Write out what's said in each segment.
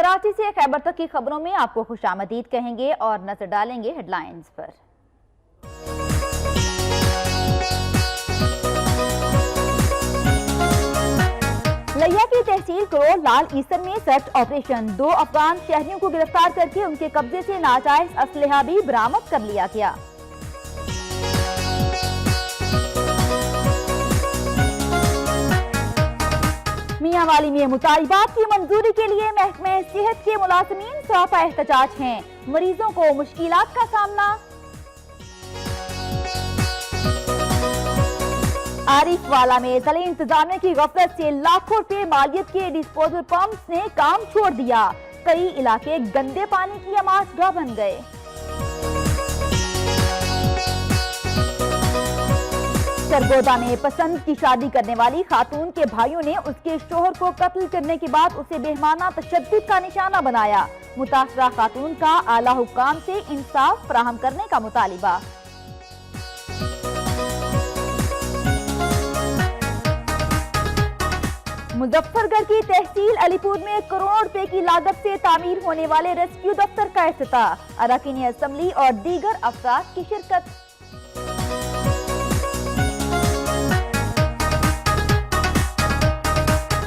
कराची से खैबर तक की खबरों में आपको खुशामदीद कहेंगे और नजर डालेंगे हेडलाइंस पर। लिया की तहसील करोड़ लाल ईसर में सर्च ऑपरेशन, 2 अफगान शहरियों को गिरफ्तार करके उनके कब्जे से नाजायज असलहा भी बरामद कर लिया गया। मियांवाली में मुतालिबात की मंजूरी के लिए महकमे सेहत के मुलाजिमीन सरापा एहतजाज हैं, मरीजों को मुश्किलात का सामना। आरिफवाला में ज़िला इंतजामिया की गफलत से लाखों रुपए मालियत के डिस्पोजल पंप्स ने काम छोड़ दिया, कई इलाके गंदे पानी की आमाशगाह बन गए। सरगोदा में पसंद की शादी करने वाली खातून के भाइयों ने उसके शोहर को कत्ल करने के बाद उसे बेहमाना तशद्दुद का निशाना बनाया, मुतासरा खातून का आला हुक्काम से इंसाफ फराहम करने का मुतालिबा। मुजफ्फरगढ़ की तहसील अलीपुर में करोड़ रुपए की लागत से तामीर होने वाले रेस्क्यू दफ्तर का इफ्तिताह, अरकान असेंबली और दीगर अफराद की शिरकत।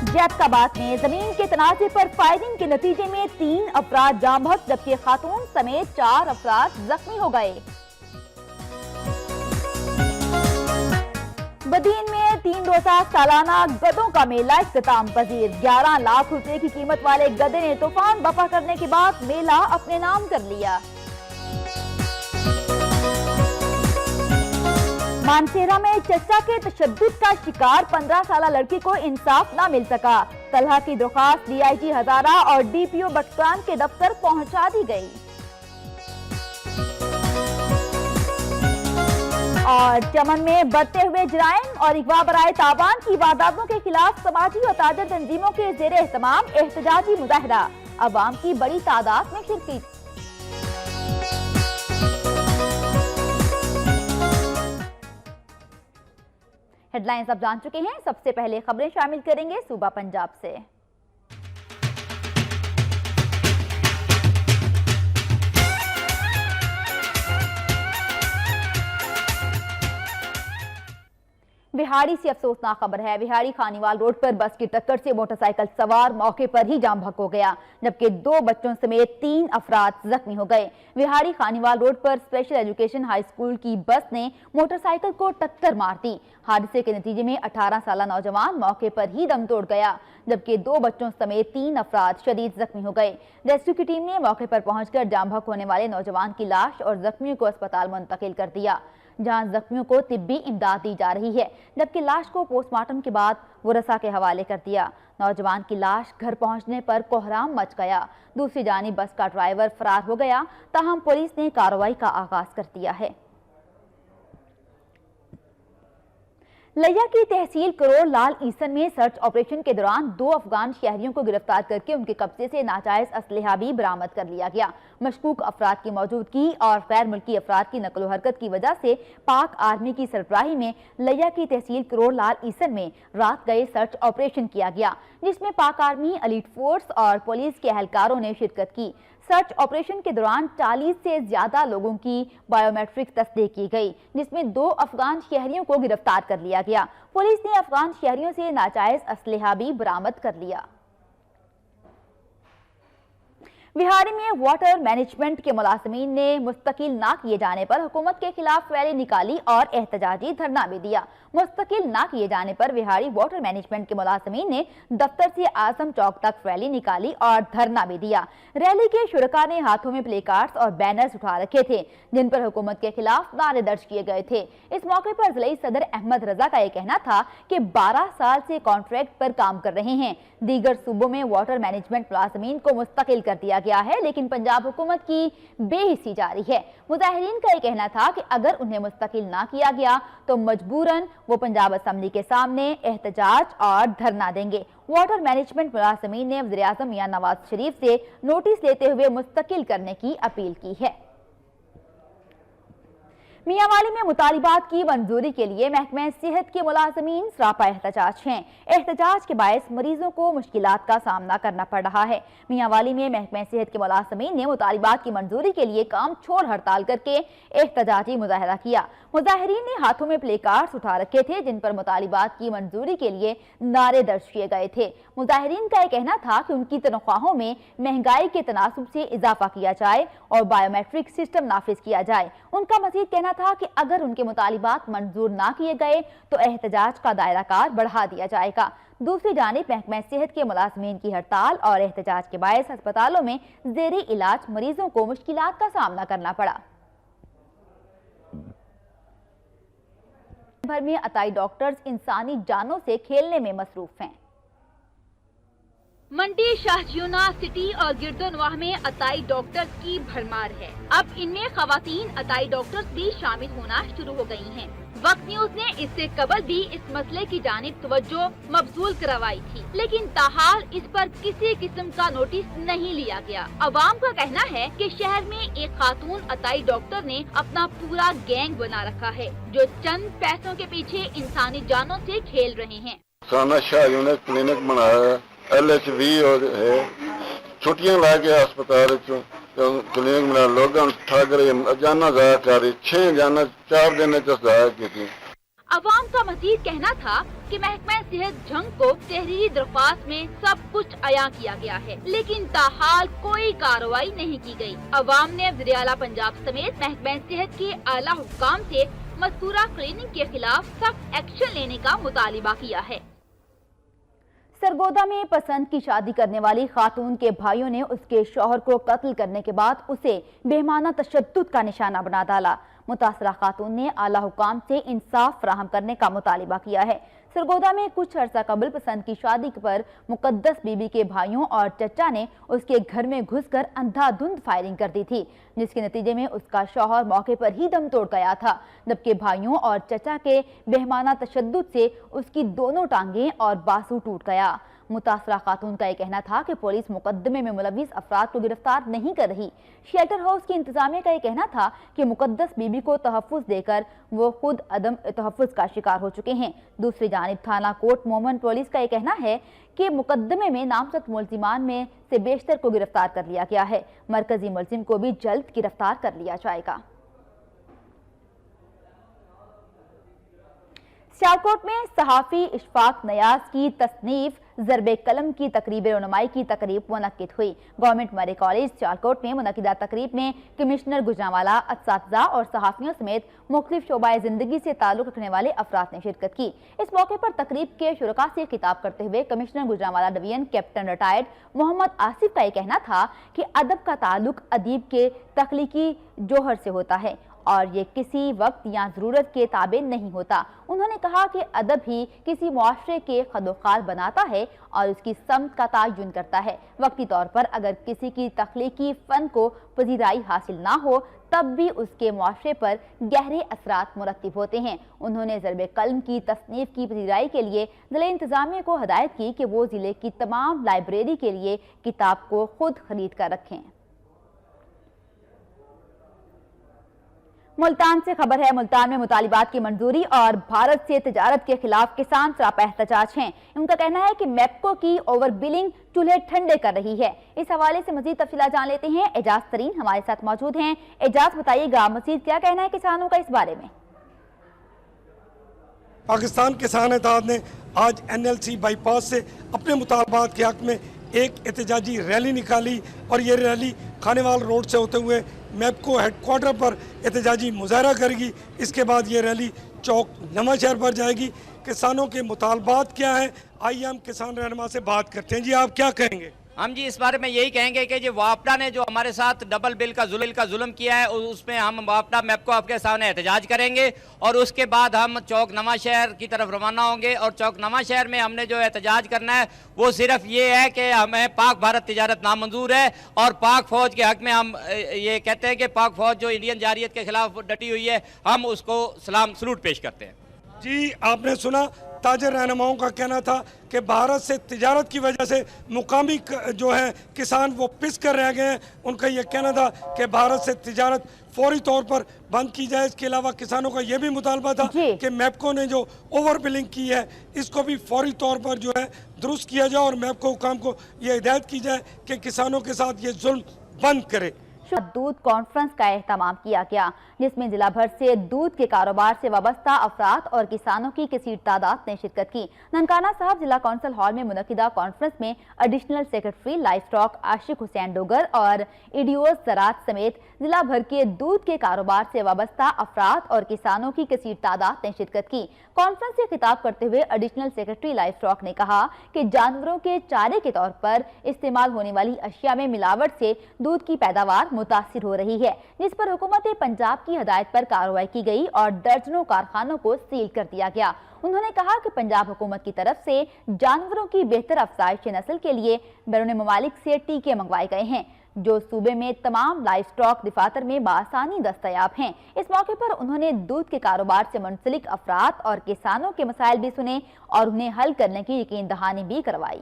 जैतकाबाद में जमीन के तनाज़े पर फायरिंग के नतीजे में 3 अफराद जाँ बहक जबकि खातून समेत 4 अफराद जख्मी हो गए। बदीन में 3 रोजा सालाना गधों का मेला इख्तिताम पजीर, 11 लाख रुपए की कीमत वाले गधे ने तूफान बपा करने के बाद मेला अपने नाम कर लिया। मानसेरा में चचा के तशद्दुद का शिकार 15 साला लड़की को इंसाफ न मिल सका, तलहा की दरख्वास्त DIG हजारा और DPO बटकान के दफ्तर पहुंचा दी गई। और चमन में बढ़ते हुए जराइम और अगवा बराए तावान की वारदातों के खिलाफ समाजी और ताजर तंजीमों के जेरे एहतमाम एहतजाजी मुजाहरा, अवाम की बड़ी तादाद में शिरकत। हेडलाइंस आप जान चुके हैं, सबसे पहले खबरें शामिल करेंगे सूबा पंजाब से। विहाड़ी से अफसोसनाक खबर है। विहाड़ी खानीवाल रोड पर बस की टक्कर से मोटरसाइकिल सवार मौके पर ही जाम बहक हो गया, जबकि 2 बच्चों समेत 3 अफराद जख्मी हो गए। विहाड़ी खानीवाल रोड पर स्पेशल एजुकेशन हाई स्कूल की बस ने मोटरसाइकिल को टक्कर मार दी। हादसे के नतीजे में 18 साला नौजवान मौके पर ही दम तोड़ गया, जबकि 2 बच्चों समेत 3 अफराद शदीद जख्मी हो गए। रेस्क्यू की टीम ने मौके पर पहुंचकर जाम बहक होने वाले नौजवान की लाश और जख्मियों को अस्पताल मुंतकिल कर दिया, जहां जख्मियों को तिब्बी इमदाद दी जा रही है, जबकि लाश को पोस्टमार्टम के बाद वरसा के हवाले कर दिया। नौजवान की लाश घर पहुंचने पर कोहराम मच गया। दूसरी जानिब बस का ड्राइवर फरार हो गया, ताहम पुलिस ने कार्रवाई का आगाज कर दिया है। लिया की तहसील करोड़ लाल ईसन में सर्च ऑपरेशन के दौरान 2 अफगान शहरियों को गिरफ्तार करके उनके कब्जे से नाजायज असलहा भी बरामद कर लिया गया। मशकूक अफराद की मौजूदगी और गैर मुल्की अफराद की नकलो हरकत की वजह से पाक आर्मी की सरबराही में लिया की तहसील करोड़ लाल ईसन में रात गए सर्च ऑपरेशन किया गया, जिसमें पाक आर्मी, एलीट फोर्स और पुलिस के एहलकारों ने शिरकत की। सर्च ऑपरेशन के दौरान 40 से ज्यादा लोगों की बायोमेट्रिक तस्दीक की गई, जिसमें 2 अफगान शहरियों को गिरफ्तार कर लिया गया। पुलिस ने अफगान शहरियों से नाजायज असलहा भी बरामद कर लिया। विहाड़ी में वाटर मैनेजमेंट के मुलाजिमीन ने मुस्तकिल ना किए जाने पर हुकूमत के खिलाफ रैली निकाली और एहतजाजी धरना भी दिया। मुस्तकिल ना किए जाने पर विहाड़ी वाटर मैनेजमेंट के मुलाजिमीन ने दफ्तर से आजम चौक तक रैली निकाली और धरना भी दिया। रैली के शुरका ने हाथों में प्ले कार्ड्स और बैनर्स उठा रखे थे, जिन पर हुकूमत के खिलाफ नारे दर्ज किए गए थे। इस मौके पर जिले सदर अहमद रजा का यह कहना था कि 12 साल से कॉन्ट्रैक्ट पर काम कर रहे हैं। दीगर सूबों में वाटर मैनेजमेंट मुलाजिमीन को मुस्तकिल कर दिया गया है, लेकिन पंजाब हुकूमत की बेहिसी जारी है। मुजाहिरीन का यह कहना था कि अगर उन्हें मुस्तकिल ना किया गया तो मजबूरन वो पंजाब असेंबली के सामने एहतजाज और धरना देंगे। वाटर मैनेजमेंट मुलाजिमीन ने वज़ीर आज़म मियां नवाज शरीफ से नोटिस लेते हुए मुस्तकिल करने की अपील की है। मियांवाली में मुतालिबात की मंजूरी के लिए महकमे सेहत के मुलाजमीन सरापा एहतजाज हैं। एहतजाज के बायस मरीजों को मुश्किलात का सामना करना पड़ रहा है। मियांवाली में महकमे सेहत के मुलाजमीन ने मुतालिबात की मंजूरी के लिए काम छोड़ हड़ताल करके एहतजाजी मुजाहरा किया। मुजाहिरीन ने हाथों में प्ले कार्ड्स उठा रखे थे जिन पर मुतालिबात की मंजूरी के लिए नारे दर्ज किए गए थे। मुजाहिरीन का यह कहना था कि उनकी तनख्वाहों में महंगाई के तनासुब से इजाफा किया जाए और बायोमेट्रिक सिस्टम नाफिज किया जाए। उनका मजीद कहना था कि अगर उनके मुतालिबात मंजूर ना किए गए तो एहतजाज का दायरा कार बढ़ा दिया जाएगा। दूसरी जानिब महकमा सेहत के मुलाजमीन की हड़ताल और एहतजाज के बायस अस्पतालों में जेरी इलाज मरीजों को मुश्किलात का सामना करना पड़ा। भर में अताई डॉक्टर्स इंसानी जानों से खेलने में मसरूफ हैं। मंडी, शाहजियोना सिटी और गिरदोनवाह में अताई डॉक्टर्स की भरमार है। अब इनमें खवातीन अताई डॉक्टर्स भी शामिल होना शुरू हो गई हैं। वक्त न्यूज ने इससे कबल भी इस मसले की जानिब तवज्जो मबजूल करवाई थी, लेकिन ताहाल इस पर किसी किस्म का नोटिस नहीं लिया गया। अवाम का कहना है कि शहर में एक खातून अताई डॉक्टर ने अपना पूरा गैंग बना रखा है जो चंद पैसों के पीछे इंसानी जानों से खेल रहे हैं। शाहजियोना क्लिनिक बनाया LHV और है छुट्टियां ला के अस्पताल क्लिनिक बना लोग ठग रहे जाना जाया कर 6 जाना 4 दिन जाया की। अवाम का मजीद कहना था कि महकमा सेहत झंग को तहरीरी दरख्वास्त में सब कुछ अया किया गया है, लेकिन ताहाल कोई कार्रवाई नहीं की गई। अवाम ने वज़ीर आला पंजाब समेत महकमा सेहत के आला हुक्काम से मज़कूरा क्लिनिक के खिलाफ सख्त एक्शन लेने का मुतालिबा किया है। सरगोदा में पसंद की शादी करने वाली खातून के भाइयों ने उसके शौहर को कत्ल करने के बाद उसे बेईमाना तशद्दुद का निशाना बना डाला। मुतासरा खातून ने आला हुकाम से इंसाफ फराहम करने का मुतालिबा किया है। सरगोदा में कुछ अर्सा कबल पसंद की शादी पर मुकद्दस बीबी के भाइयों और चचा ने उसके घर में घुसकर अंधाधुंध फायरिंग कर दी थी, जिसके नतीजे में उसका शौहर मौके पर ही दम तोड़ गया था, जबकि भाइयों और चचा के बेहमाना तशद्दुद से उसकी दोनों टांगें और बाजू टूट गया। मुतासरा खातून का यह कहना था कि पुलिस मुकदमे में मुलविस अफराद को गिरफ्तार नहीं कर रही। शेल्टर हाउस की इंतजामिया का यह कहना था कि मुकद्दस बीबी को तहफ़्फ़ुज़ देकर वो खुद अदम तहफ़्फ़ुज़ का शिकार हो चुके हैं। दूसरी जानिब थाना कोट मोमन पुलिस का यह कहना है कि मुकदमे में नामजद मुल्जिमान में से बेशतर को गिरफ्तार कर लिया गया है। मरकजी मुल्जिम को भी जल्द गिरफ्तार कर लिया जाएगा। सियालकोट में सहाफ़ी इशफाक नयाज की तसनीफ ज़रबे कलम की तकरीब रनुमाई की तकरीब मुनक्किद हुई। गवर्नमेंट मरे कॉलेज सियालकोट में मुनक्किदा तकरीब में कमिश्नर गुजरांवाला, असातिज़ा और सहाफ़ियों समेत मुख्तलिफ शोबाए ज़िंदगी से ताल्लुक़ रखने वाले अफराद ने शिरकत की। इस मौके पर तकरीब के शुरका से खिताब करते हुए commissioner Gujranwala division captain retired Mohammad Asif का यह कहना था कि अदब का ताल्लुक अदीब के तख्लीकी जोहर से होता है और ये किसी वक्त या ज़रूरत के ताबे नहीं होता। उन्होंने कहा कि अदब ही किसी मुआशरे के खदोखाल बनाता है और उसकी समत का तयन करता है। वक्ती तौर पर अगर किसी की तख्लीकी फ़न को पजीराई हासिल ना हो तब भी उसके मुआशरे पर गहरे असरात मुरत्तिब होते हैं। उन्होंने ज़रबे कलम की तसनीफ की पजीराई के लिए ज़िले इंतज़ामिया को हदायत की कि वो ज़िले की तमाम लाइब्रेरी के लिए किताब को खुद खरीद कर रखें। मुल्तान से खबर है। मुल्तान में मुतालिबात की मंजूरी और भारत से तिजारत के खिलाफ किसान सरापा एहतजाज हैं। उनका कहना है कि मैप्को की ओवर बिलिंग चूल्हे ठंडे कर रही है। इस हवाले से मजीद तफसीलात जान लेते हैं। एजाज तरीन हमारे साथ मौजूद हैं। एजाज, बताइएगा मजीद क्या कहना है किसानों का इस बारे में? पाकिस्तान किसान इत्तेहाद ने आज NLC बाईपास से अपने मुतालबात के हक में एक एहतजाजी रैली निकाली और ये रैली खानेवाल रोड से होते हुए मैप्को हेडक्वार्टर पर एहतजाजी मुजाहरा करेगी। इसके बाद ये रैली चौक नवा शहर पर जाएगी। किसानों के मुतालबात क्या है, आइए हम किसान रहनुमा से बात करते हैं। जी, आप क्या कहेंगे? हम जी इस बारे में यही कहेंगे कि जो वापडा ने जो हमारे साथ डबल बिल का जुल्म किया है उसमें हम वापडा मैप्को आपके सामने एहतजाज करेंगे और उसके बाद हम चौक नवा शहर की तरफ रवाना होंगे। और चौक नवा शहर में हमने जो एहतजाज करना है वो सिर्फ ये है कि हमें पाक भारत तिजारत नामंजूर है और पाक फौज के हक में हम ये कहते हैं कि पाक फौज जो इंडियन जारियत के खिलाफ डटी हुई है हम उसको सलाम सलूट पेश करते हैं। जी, आपने सुना ताजर रहनुमाओं का कहना था कि भारत से तिजारत की वजह से मुकामी जो है किसान वो पिस कर रह गए हैं। उनका ये कहना था कि भारत से तिजारत फौरी तौर पर बंद की जाए। इसके अलावा किसानों का ये भी मुतालबा था कि मैपको ने जो ओवर बिलिंग की है इसको भी फौरी तौर पर जो है दुरुस्त किया जाए और मैपको हुकाम को ये हिदायत की जाए कि किसानों के साथ ये जुल्म बंद करे। दूध कॉन्फ्रेंस का एहतमाम किया गया, जिसमें जिला भर से दूध के कारोबार से वाबस्ता अफराद और किसानों की कसीर तादाद ने शिरकत की। ननकाना साहब जिला कौंसिल हॉल में मुनक्किदा कॉन्फ्रेंस में एडिशनल सेक्रेटरी लाइफ स्टॉक आशिक हुसैन डोगर और ईडीओ ज़राअत समेत जिला भर के दूध के कारोबार से वाबस्ता अफराद और किसानों की कसीर तादाद ने शिरकत की। कॉन्फ्रेंस से खिताब करते हुए एडिशनल सेक्रेटरी लाइफ स्टॉक ने कहा कि जानवरों के चारे के तौर पर इस्तेमाल होने वाली अशिया में मिलावट से दूध की पैदावार मुतासिर हो रही है, जिस पर हुकूमत पंजाब की हिदायत पर कार्रवाई की गई और दर्जनों कारखानों को सील कर दिया गया। उन्होंने कहा कि पंजाब हुकूमत की तरफ से जानवरों की बेहतर अफजाइश नस्ल के लिए बैरून ममालिक से टीके मंगवाए गए हैं, जो सूबे में तमाम लाइफ स्टॉक दफातर में बासानी दस्तयाब हैं। इस मौके पर उन्होंने दूध के कारोबार से मुंसलिक अफराद और किसानों के मसाइल भी सुने और उन्हें हल करने की यकीन दहानी भी करवाई।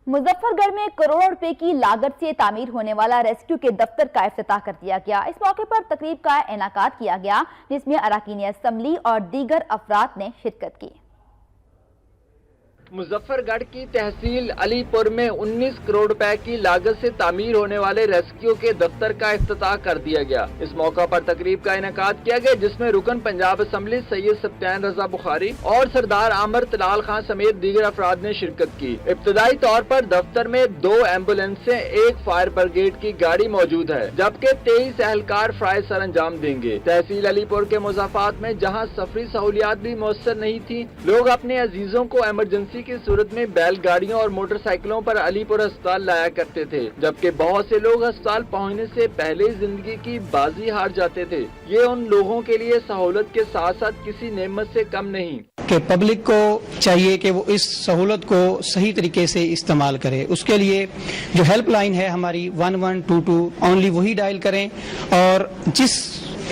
मुजफ्फरगढ़ में करोड़ों रुपए की लागत से तामीर होने वाला रेस्क्यू के दफ्तर का इफ्तिताह कर दिया गया। इस मौके पर तकरीब का इनेकाद किया गया, जिसमें अरकान असम्बली और दीगर अफराद ने शिरकत की। मुजफ्फरगढ़ की तहसील अलीपुर में 19 करोड़ रुपए की लागत से तामीर होने वाले रेस्क्यू के दफ्तर का इफ्तिताह कर दिया गया। इस मौका पर तकरीब का इनेकाद किया गया, जिसमें रुकन पंजाब असम्बली सैयद सत्यान रजा बुखारी और सरदार आमर तलाल खान समेत दीगर अफराद ने शिरकत की। इब्तदाई तौर पर दफ्तर में 2 एम्बुलेंसें, 1 फायर ब्रिगेड की गाड़ी मौजूद है, जबकि 23 एहलकार फ्राई सर अंजाम देंगे। तहसील अलीपुर के मुजाफात में जहाँ सफरी सहूलियात भी मुयस्सर नहीं थी, लोग अपने अजीजों को इमरजेंसी की सूरत में बैलगाड़ियों और मोटरसाइकिलों पर अलीपुर अस्पताल लाया करते थे, जबकि बहुत से लोग अस्पताल पहुंचने से पहले ही जिंदगी की बाजी हार जाते थे। ये उन लोगों के लिए सहूलत के साथ साथ किसी नेमत से कम नहीं। कि पब्लिक को चाहिए कि वो इस सहूलत को सही तरीके से इस्तेमाल करे। उसके लिए जो हेल्पलाइन है हमारी 1122 ओनली वही डायल करें और जिस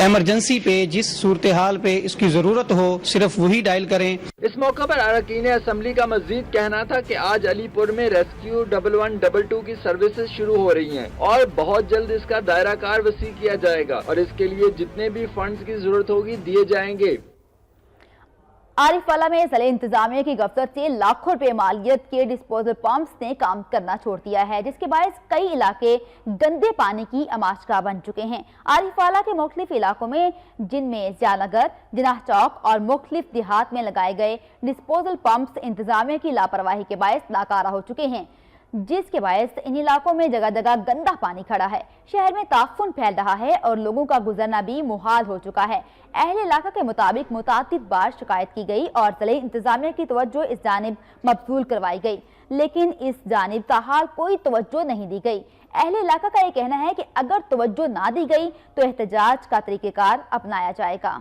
इमरजेंसी पे, जिस सूरत हाल पे इसकी जरूरत हो, सिर्फ वही डायल करें। इस मौका पर अरकान असम्बली का मजीद कहना था कि आज अलीपुर में रेस्क्यू 1122 की सर्विसेज शुरू हो रही हैं और बहुत जल्द इसका दायरा कार वसी किया जाएगा और इसके लिए जितने भी फंड्स की जरूरत होगी दिए जाएंगे। आरिफवाला में जिले इंतजामिया की गफलत से लाखों रुपए मालियत के डिस्पोजल पंप्स ने काम करना छोड़ दिया है, जिसके बायस कई इलाके गंदे पानी की आमाशगाह बन चुके हैं। आरिफवाला के मुख्तलिफ इलाकों में, जिनमें जियानगर, जिनाह चौक और मुख्तलिफ देहात में लगाए गए डिस्पोजल पंप्स इंतजामिया की लापरवाही के बायस नाकारा हो चुके हैं, जिसके बायस इन इलाकों में जगह जगह गंदा पानी खड़ा है। शहर में ताफुन फैल रहा है और लोगों का गुजरना भी मुहाल हो चुका है। अहले इलाका के मुताबिक मुतादिद बार शिकायत की गई और जिले इंतजामिया की तवज्जो इस जानिब मबसूल करवाई गई, लेकिन इस जानिब ताहाल कोई तवज्जो नहीं दी गई। अहले इलाका का ये कहना है कि अगर तवज्जो ना दी गई तो एहतजाज का तरीक़ेकार अपनाया जाएगा।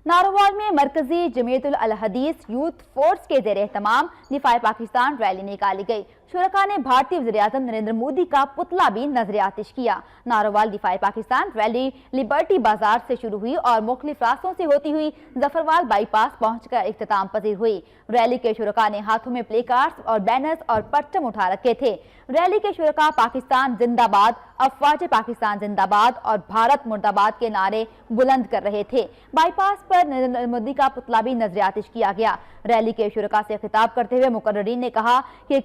नारोवाल में मरकजी जमीयतुल अल हदीस यूथ फोर्स के ज़ेर एहतमाम दिफाए पाकिस्तान रैली निकाली गई। शुरका ने भारतीय वज़ीर-ए-आज़म नरेंद्र मोदी का पुतला भी नजर आतिश किया। नारोवाल दिफाए पाकिस्तान रैली लिबर्टी बाजार से शुरू हुई और मुख्तलिफ रास्तों से होती हुई जफरवाल बाईपास पहुंचकर इख्तिताम पजीर हुई। रैली के शुरका ने हाथों में प्ले कार्ड्स और बैनर्स और परचम उठा रखे थे। रैली के शुरका पाकिस्तान जिंदाबाद, अफवाज पाकिस्तान जिंदाबाद और भारत मुर्दाबाद के नारे बुलंद कर रहे थे। बाईपास पर नरेंद्र मोदी का पुतला भी नजर आतिश किया गया। रैली के शुरका से खिताब करते हुए मुकर्ररीन ने कहा कि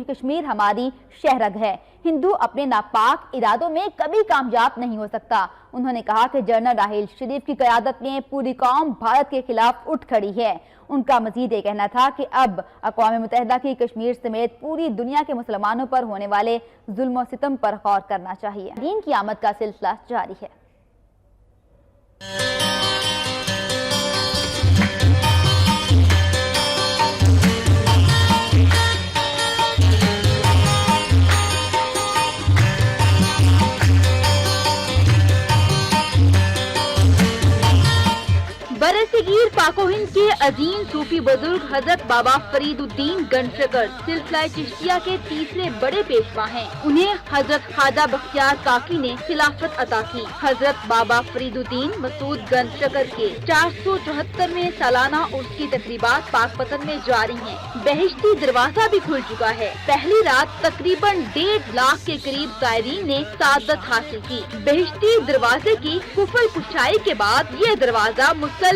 कश्मीर हमारी शहरग है, हिंदू अपने नापाक इरादों में कभी कामयाब नहीं हो सकता। उन्होंने कहा कि जनरल राहील शरीफ की क़यादत में पूरी कौम भारत के खिलाफ उठ खड़ी है। उनका मजीद ये कहना था कि अब अक़वाम मुत्तहिदा की कश्मीर समेत पूरी दुनिया के मुसलमानों पर होने वाले जुल्म और सितम पर गौर करना चाहिए। दीन की आमद का सिलसिला जारी है। बरसगीर पाकोहिंद के अजीम सूफी बुजुर्ग हजरत बाबा फरीदुद्दीन गंजशकर सिलसिला चिश्तिया के तीसरे बड़े पेशवा हैं। उन्हें हजरत ख्वाजा बख्तियार काकी ने खिलाफत अता की। हजरत बाबा फरीदुद्दीन मसूद गंजशकर के 474वें सालाना उर्स की तकरीबात पाकपतन में जारी हैं। बहिश्ती दरवाजा भी खुल चुका है। पहली रात तकरीबन 1.5 लाख के करीब ज़ायरीन ने सादत हासिल की। बहिश्ती दरवाजे की कुफल पुछाई के बाद ये दरवाजा मुसलसल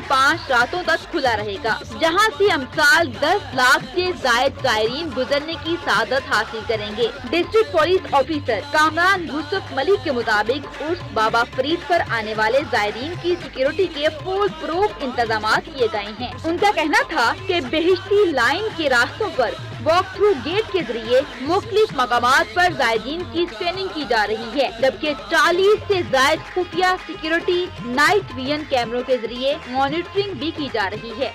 5 रातों तक खुला रहेगा, जहां से अमसाल 10 लाख से ज़ायद ज़ायरीन गुजरने की सादत हासिल करेंगे। District police officer Kamran Yusuf Malik के मुताबिक उर्स बाबा फरीद पर आने वाले ज़ायरीन की सिक्योरिटी के फुल प्रूफ इंतजाम किए गए हैं। उनका कहना था कि बहिश्ती लाइन के रास्तों पर वॉक थ्रू गेट के जरिए मुख्तलिफ मकामात पर ज़ायरीन की स्कैनिंग की जा रही है, जबकि 40 से ज़ायद खुफिया सिक्योरिटी नाइट विजन कैमरों के जरिए मॉनिटरिंग भी की जा रही है।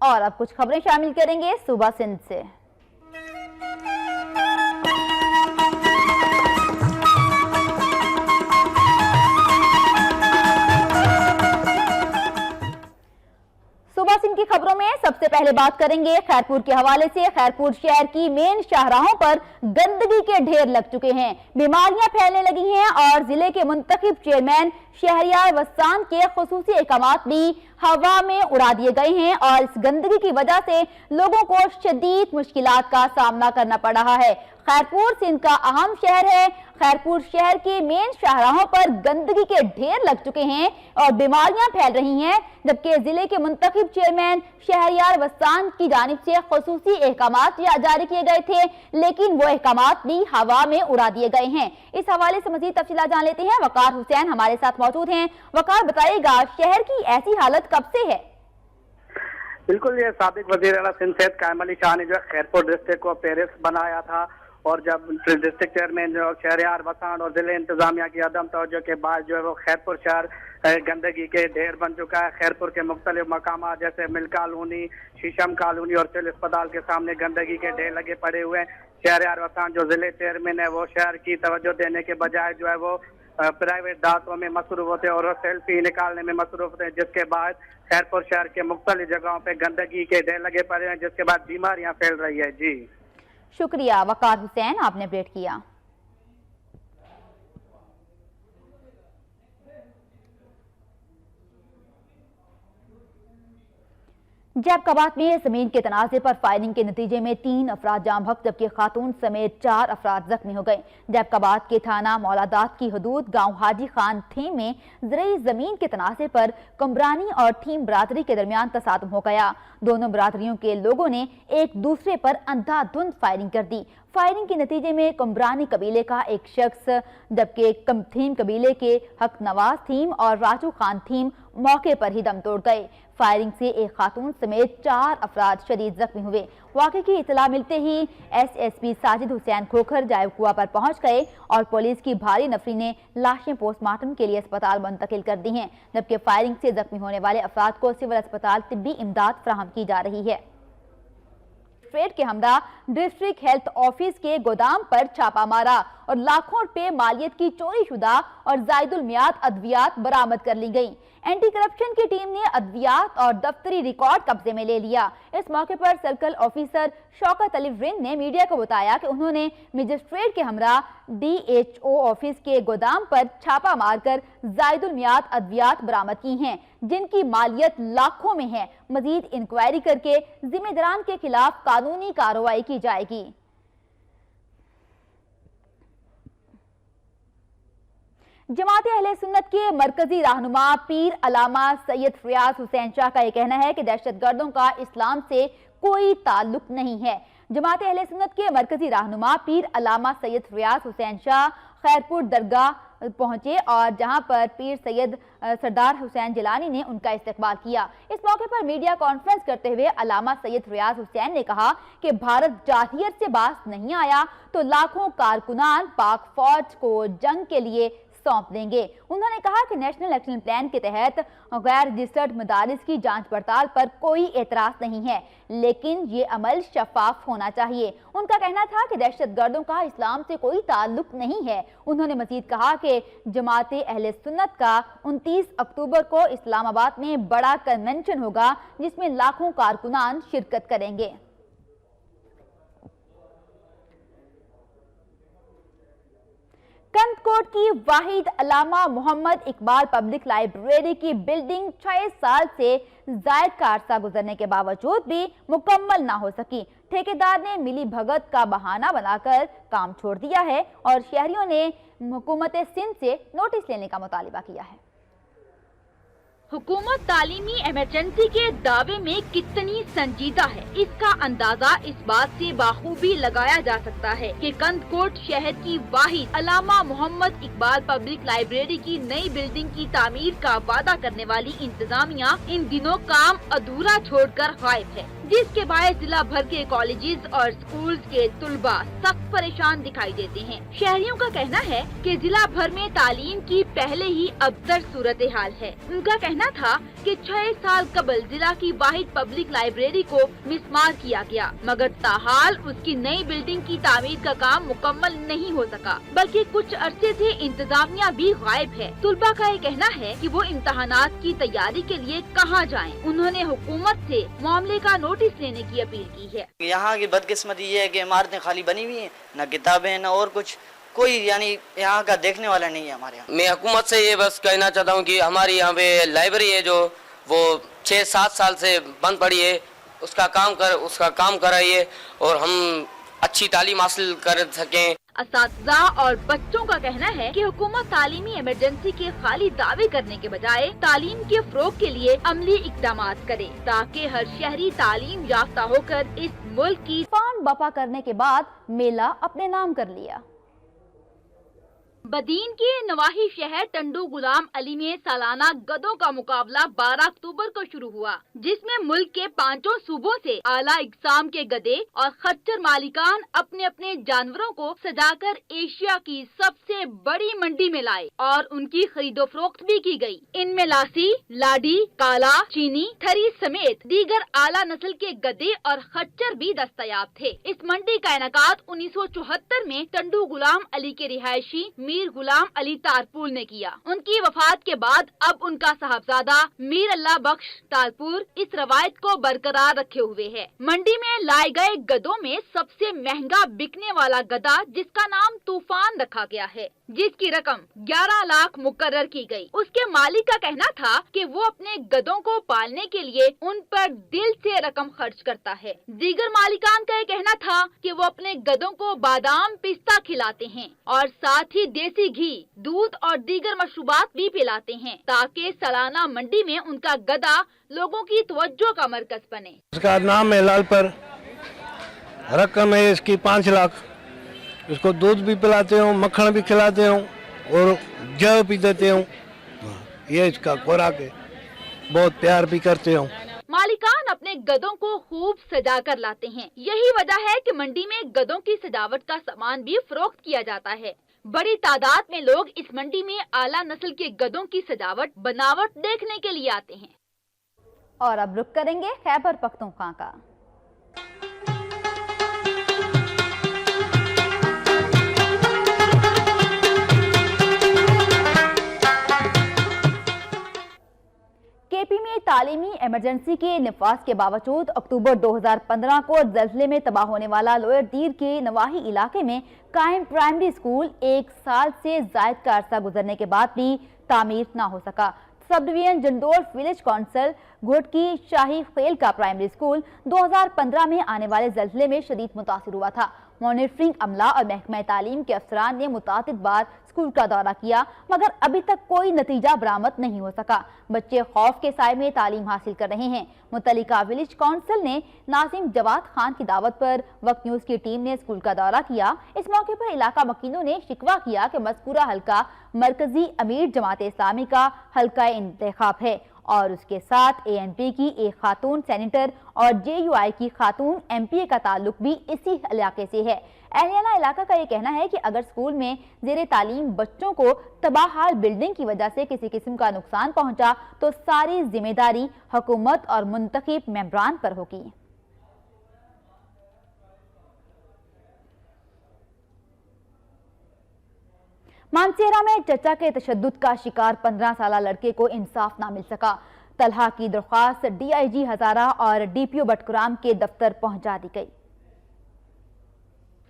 और अब कुछ खबरें शामिल करेंगे सूबा सिंध से। सूबा सिंध की खबरों में सबसे पहले बात करेंगे खैरपुर के हवाले से। खैरपुर शहर की मेन शाहराहों पर गंदगी के ढेर लग चुके हैं, बीमारियां फैलने लगी हैं और जिले के मुंतखब चेयरमैन शहरियार वस्तान के खुसूसी अहकामात भी हवा में उड़ा दिए गए हैं और इस गंदगी की वजह से लोगों को शदीद मुश्किलात का सामना करना पड़ रहा है। खैरपुर सिंध का अहम शहर है। खैरपुर शहर के मेन शाहराहों पर गंदगी के ढेर लग चुके हैं और बीमारियां फैल रही हैं, जबकि जिले के मुंतखब चेयरमैन शहरियार वस्तान की जानिब से खुसूसी अहकामात जारी किए गए थे, लेकिन वो अहकामात भी हवा में उड़ा दिए गए हैं। इस हवाले से मजीद तफसीलात जान लेते हैं। वकार हुसैन हमारे साथ मौजूद हैं। वकार, बताइएगा शहर की ऐसी हालत कब से है? बिल्कुल, ये साबिक वजीर आला सिंध सैयद कायम अली शाह ने जो है खैरपुर डिस्ट्रिक्ट को पेरिस बनाया था और जब डिस्ट्रिक्ट चेयरमैन जो शहरियार वसाण और जिले इंतजामिया की अदम तवज्जो के बाद जो है वो खैरपुर शहर गंदगी के ढेर बन चुका है। खैरपुर के मुख्तलिफ मकामा जैसे मिल कॉलोनी, शीशम कॉलोनी और सिविल अस्पताल के सामने गंदगी के ढेर लगे पड़े हुए हैं। शहरियार वसाण जो जिले चेयरमैन है वो शहर की तवज्जो देने के बजाय जो है वो प्राइवेट दावतों में मसरूफ होते हैं और सेल्फी निकालने में मसरूफ होते हैं, जिसके बाद खैरपुर शहर के मुख्तलिफ जगहों पे गंदगी के ढेर लगे पड़े हैं, जिसके बाद बीमारियां फैल रही है। जी शुक्रिया वकार हुसैन, आपने अपडेट किया। जैकबाद में जमीन के तनाजे पर फायरिंग के नतीजे में 3 अफराद जाम बहक जबकि खातून समेत 4 अफराद जख्मी हो गए। जैकबाद के थाना मौलादात की हदूद गांव हाजी खान थीम में ज़रई जमीन के तनाजे पर कुमरानी और थीम बरादरी के दरमियान तसादुम हो गया। दोनों बरादरियों के लोगों ने एक दूसरे पर अंधाधुंध फायरिंग कर दी। फायरिंग के नतीजे में कुमरानी कबीले का एक शख्स जबकि थीम कबीले के हक नवाज थीम और राजू खान थीम मौके पर ही दम तोड़ गए। फायरिंग से एक खातून समेत 4 अफराद शदीद जख्मी हुए। वाक़े की इतला मिलते ही SSP साजिद हुसैन खोखर जायकुआ पर पहुंच गए और पुलिस की भारी नफरी ने लाशें पोस्टमार्टम के लिए अस्पताल मुंतकिल कर दी हैं, जबकि फायरिंग से जख्मी होने वाले अफराद को सिविल अस्पताल तिब्बी इमदाद फराहम की जा रही है। ट्रेड के हमरा डिस्ट्रिक्ट हेल्थ ऑफिस के गोदाम पर छापा मारा और लाखों रुपए मालियत की चोरी शुदा और जायदुल मियाद अद्वियात बरामद कर ली गई। एंटी करप्शन की टीम ने अद्वियात और दफ्तरी रिकॉर्ड कब्जे में ले लिया। इस मौके पर सर्कल ऑफिसर शौकत अली रिंद ने मीडिया को बताया कि उन्होंने मजिस्ट्रेट के हमरा DHO ऑफिस के गोदाम पर छापा मारकर जायदुल मियाद अद्वियात बरामद की हैं, जिनकी मालियत लाखों में है। मजीद इंक्वायरी करके जिम्मेदारान के खिलाफ कानूनी कार्रवाई की जाएगी। जमाते अहले सुन्नत के मरकजी रहनुमा पीर अलामा सैयद रियाज हुसैन शाह का यह कहना है कि दहशतगर्दों का इस्लाम से कोई ताल्लुक नहीं है। जमाते अहले सुन्नत के मरकजी रहनुमा पीर अलामा सैयद रियाज हुसैन शाह खैरपुर दरगाह पहुंचे और जहां पर पीर सैयद सरदार हुसैन जिलानी ने उनका इस्तकबाल किया। इस मौके पर मीडिया कॉन्फ्रेंस करते हुए अलामा सैयद रियाज हुसैन ने कहा कि भारत जाहिलियत से बाज नहीं आया तो लाखों कारकुनान पाक फौज को जंग के लिए सौंप देंगे। उन्होंने कहा कि नेशनल एक्शन प्लान के तहत गैर रजिस्टर्ड मदारिस की जांच पड़ताल पर कोई एतराज नहीं है, लेकिन ये अमल शफाफ होना चाहिए। उनका कहना था कि दहशतगर्दों का इस्लाम से कोई ताल्लुक नहीं है। उन्होंने मजीद कहा कि जमाते अहले सुन्नत का 29 अक्टूबर को इस्लामाबाद में बड़ा कन्वेंशन होगा, जिसमें लाखों कारकुनान शिरकत करेंगे। कंदकोट की वाहिद अल्लामा मोहम्मद इकबाल पब्लिक लाइब्रेरी की बिल्डिंग 6 साल से जायद का अरसा गुजरने के बावजूद भी मुकम्मल ना हो सकी। ठेकेदार ने मिली भगत का बहाना बनाकर काम छोड़ दिया है और शहरियों ने हुकूमत सिंध से नोटिस लेने का मुतालिबा किया है। हुकूमत तालीमी इमरजेंसी के दावे में कितनी संजीदा है, इसका अंदाजा इस बात से बाखूबी लगाया जा सकता है कि कंदकोट शहर की वाहिद अल्लामा मोहम्मद इकबाल पब्लिक लाइब्रेरी की नई बिल्डिंग की तामीर का वादा करने वाली इंतजामिया इन दिनों काम अधूरा छोड़कर गायब है, जिसके बायस जिला भर के कॉलेजेस और स्कूल्स के तुलबा सख्त परेशान दिखाई देते हैं। शहरियों का कहना है कि जिला भर में तालीम की पहले ही अबतर सूरत हाल है। उनका कहना था कि 6 साल कबल जिला की वाहिद पब्लिक लाइब्रेरी को मिसमार किया गया, मगर ताहाल उसकी नई बिल्डिंग की तामीर का काम मुकम्मल नहीं हो सका, बल्कि कुछ अरसे से इंतजामिया भी गायब है। तुलबा का ये कहना है कि वो इम्तहानात की तैयारी के लिए कहाँ जाएं। उन्होंने हुकूमत से मामले का नोटिस लेने की अपील की है। यहाँ की बदकिस्मती ये है कि इमारतें खाली बनी हुई हैं, न किताबें न और कुछ, कोई यानी यहाँ का देखने वाला नहीं है हमारे यहाँ। मैं हुकूमत से ये बस कहना चाहता हूँ कि हमारी यहाँ पे लाइब्रेरी है जो वो 6-7 साल से बंद पड़ी है, उसका काम कराइए और हम अच्छी तालीम हासिल कर सकें। असातिज़ा और बच्चों का कहना है कि हुकूमत तालीमी इमरजेंसी के खाली दावे करने के बजाय तालीम के फ़रोग़ के लिए अमली इक़दामात करे, ताकि हर शहरी तालीम याफ्ता होकर इस मुल्क की तूफान बपा करने के बाद मेला अपने नाम कर लिया। बदीन के नवाही शहर टंडू गुलाम अली में सालाना गधों का मुकाबला 12 अक्टूबर को शुरू हुआ, जिसमें मुल्क के 5 सूबों से आला इक़साम के गधे और खच्चर मालिकान अपने अपने जानवरों को सजाकर एशिया की सबसे बड़ी मंडी में लाए और उनकी खरीदो फरोख्त भी की गई। इनमें लासी, लाडी, काला, चीनी, थरी समेत दीगर आला नस्ल के गधे और खच्चर भी दस्तयाब थे। इस मंडी का इनेकाद 1974 में टंडू गुलाम अली के रिहायशी मीर गुलाम अली तारपुर ने किया। उनकी वफात के बाद अब उनका साहबजादा मीर अल्लाह बख्श तारपुर इस रवायत को बरकरार रखे हुए है। मंडी में लाए गए गधों में सबसे महंगा बिकने वाला गधा, जिसका नाम तूफान रखा गया है, जिसकी रकम 11 लाख मुकर्रर की गई। उसके मालिक का कहना था कि वो अपने गधों को पालने के लिए उन पर दिल से रकम खर्च करता है। दीगर मालिकान का कहना था कि वो अपने गधों को बादाम पिस्ता खिलाते हैं और साथ ही देसी घी, दूध और दीगर मशरूबात भी पिलाते हैं, ताकि सालाना मंडी में उनका गधा लोगों की तवज्जो का मरकज बने। इसका नाम है लाल पर, रकम है इसकी 5 लाख। इसको दूध भी पिलाते हूँ, मक्खन भी खिलाते हूँ और जव भी देते हूँ। ये इसका खुराक है, बहुत प्यार भी करते हूँ। मालिकान अपने गधों को खूब सजा कर लाते हैं। यही वजह है कि मंडी में गधों की सजावट का सामान भी फरोख्त किया जाता है। बड़ी तादाद में लोग इस मंडी में आला नस्ल के गधों की सजावट बनावट देखने के लिए आते हैं। और अब रुक करेंगे खैबर पख्तूनख्वा का। केपी में तालीमी इमरजेंसी के निफाज के बावजूद अक्टूबर 2015 को ज़ल्ज़ले में तबाह होने वाला लोअर दीर के नवाही इलाके में कायम प्राइमरी स्कूल 1 साल से ज़ायद का अरसा गुजरने के बाद भी तामीर न हो सका। Subdivision Jandor village council Ghotki Shahi Khel का प्राइमरी स्कूल 2015 में आने वाले ज़ल्ज़ले में शदीद मुतासिर हुआ था। मॉनिटरिंग अमला और महकमा तालीम के अफसरान ने मुतादिद बार स्कूल का दौरा किया, मगर अभी तक कोई नतीजा बरामद नहीं हो सका। बच्चे खौफ के साए में तालीम हासिल कर रहे हैं। मुतल्लिका विलेज काउंसिल ने नाजिम जवाद खान की दावत पर वक्त न्यूज़ की टीम ने स्कूल का दौरा किया। इस मौके पर इलाका मकीनों ने शिकवा किया कि मज़कूरा हल्का मरकजी अमीर जमात इस्लामी का हल्का इंतखाब है اور اس کے ساتھ ANP کی ایک خاتون سینیٹر اور JUI کی خاتون MPA کا تعلق بھی اسی علاقے سے ہے۔ اہلیانہ علاقہ کا یہ کہنا ہے کہ اگر اسکول میں زیر تعلیم بچوں کو تباہحال بلڈنگ کی وجہ سے کسی قسم کا نقصان پہنچا تو ساری ذمہ داری حکومت اور منتخب ممبران پر ہوگی۔ مانسہرہ میں چچا کے تشدد کا شکار 15 سالہ لڑکے کو انصاف نہ مل سکا۔ طلحہ کی درخواست DIG ہزارہ اور DPO بٹگرام کے دفتر پہنچا دی گئی۔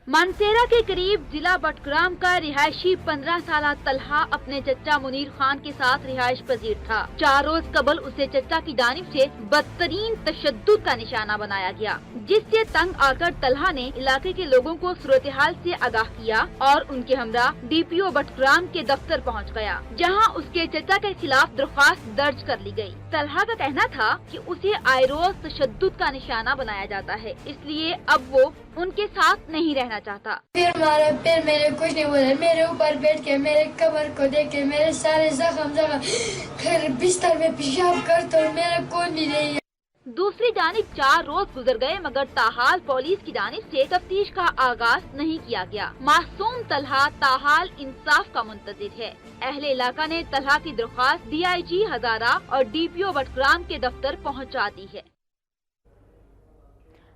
مانسہرہ کے قریب ضلع بٹگرام کا رہائشی 15 سالہ طلحہ اپنے چچا منیر خان کے ساتھ رہائش پذیر تھا۔ 4 روز قبل اسے چچا کی جانب سے بدترین تشدد کا نشانہ بنایا گیا، جس سے تنگ آ کر طلحہ نے علاقے کے لوگوں کو صورتحال سے آگاہ کیا اور ان کے ہمراہ DPO بٹگرام کے دفتر پہنچ گیا، جہاں اس کے چچا کے خلاف درخواست درج کر لی گئی۔ طلحہ کا کہنا تھا کہ اسے آئے روز تشدد کا نشانہ بنایا جاتا ہے، اس لیے اب وہ ان کے ساتھ نہیں رہنا چاہتا۔ پھر مارا، پھر میرے کچھ نہیں بولا، میرے اوپر بیٹھ کے میرے کمر کو دیکھ کے میرے سارے زخم پھر بستر میں پیشاب کرتا ہوں، میرا کوئی بھی نہیں ہے۔ دوسری جانب 4 روز گزر گئے مگر تاحال پولیس کی جانب سے تفتیش کا آغاز نہیں کیا گیا۔ معصوم طلحہ تاحال انصاف کا منتظر ہے۔ اہل علاقہ نے طلحہ کی درخواست DIG ہزارہ اور DPO بٹگرام کے دفتر پہنچا دی ہے۔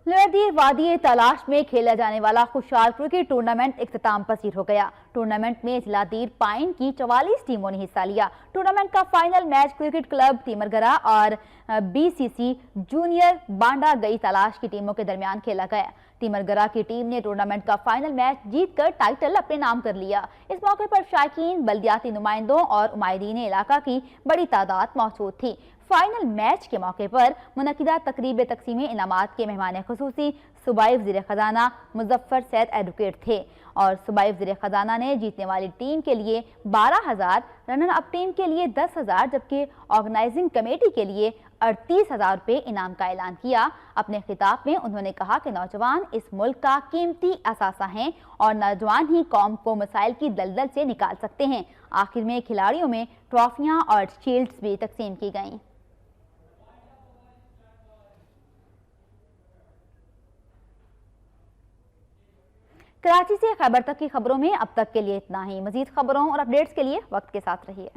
لڑدیر وادی تلاش میں کھیلا جانے والا خوشحال کرکٹ ٹورنامنٹ اختتام پذیر ہو گیا۔ ٹورنامنٹ میں ضلع دیر پائن کی 44 ٹیموں نے حصہ لیا۔ ٹورنامنٹ کا فائنل میچ کرکٹ کلب تیمرگرہ اور BCC جونیئر بانڈا گئی تلاش کی ٹیموں کے درمیان کھیلا گیا۔ تیمرگرہ کی ٹیم نے ٹورنامنٹ کا فائنل میچ جیت کر ٹائٹل اپنے نام کر لیا۔ اس موقع پر شائقین، بلدیاتی نمائندوں اور عمائدین علاقہ کی بڑی تعداد موجود تھی۔ فائنل میچ کے موقع پر منعقدہ تقریب تقسیم انعامات کے مہمان خصوصی صوبائی وزیر خزانہ مظفر سید ایڈوکیٹ تھے اور صوبائی وزیر خزانہ نے جیتنے والی ٹیم کے لیے 12,000، رنر اپ ٹیم کے لیے 10,000 جبکہ آرگنائزنگ کمیٹی کے لیے 38,000 روپے انعام کا اعلان کیا۔ اپنے خطاب میں انہوں نے کہا کہ نوجوان اس ملک کا قیمتی اثاثہ ہیں اور نوجوان ہی قوم کو مسائل کی دلدل سے نکال سکتے ہیں۔ آخر میں کھلاڑیوں میں ٹرافیاں اور شیلڈز بھی تقسیم کی گئیں۔ کراچی سے خیبر تک کی خبروں میں اب تک کے لیے اتنا ہی۔ مزید خبروں اور اپڈیٹس کے لیے وقت کے ساتھ رہیے۔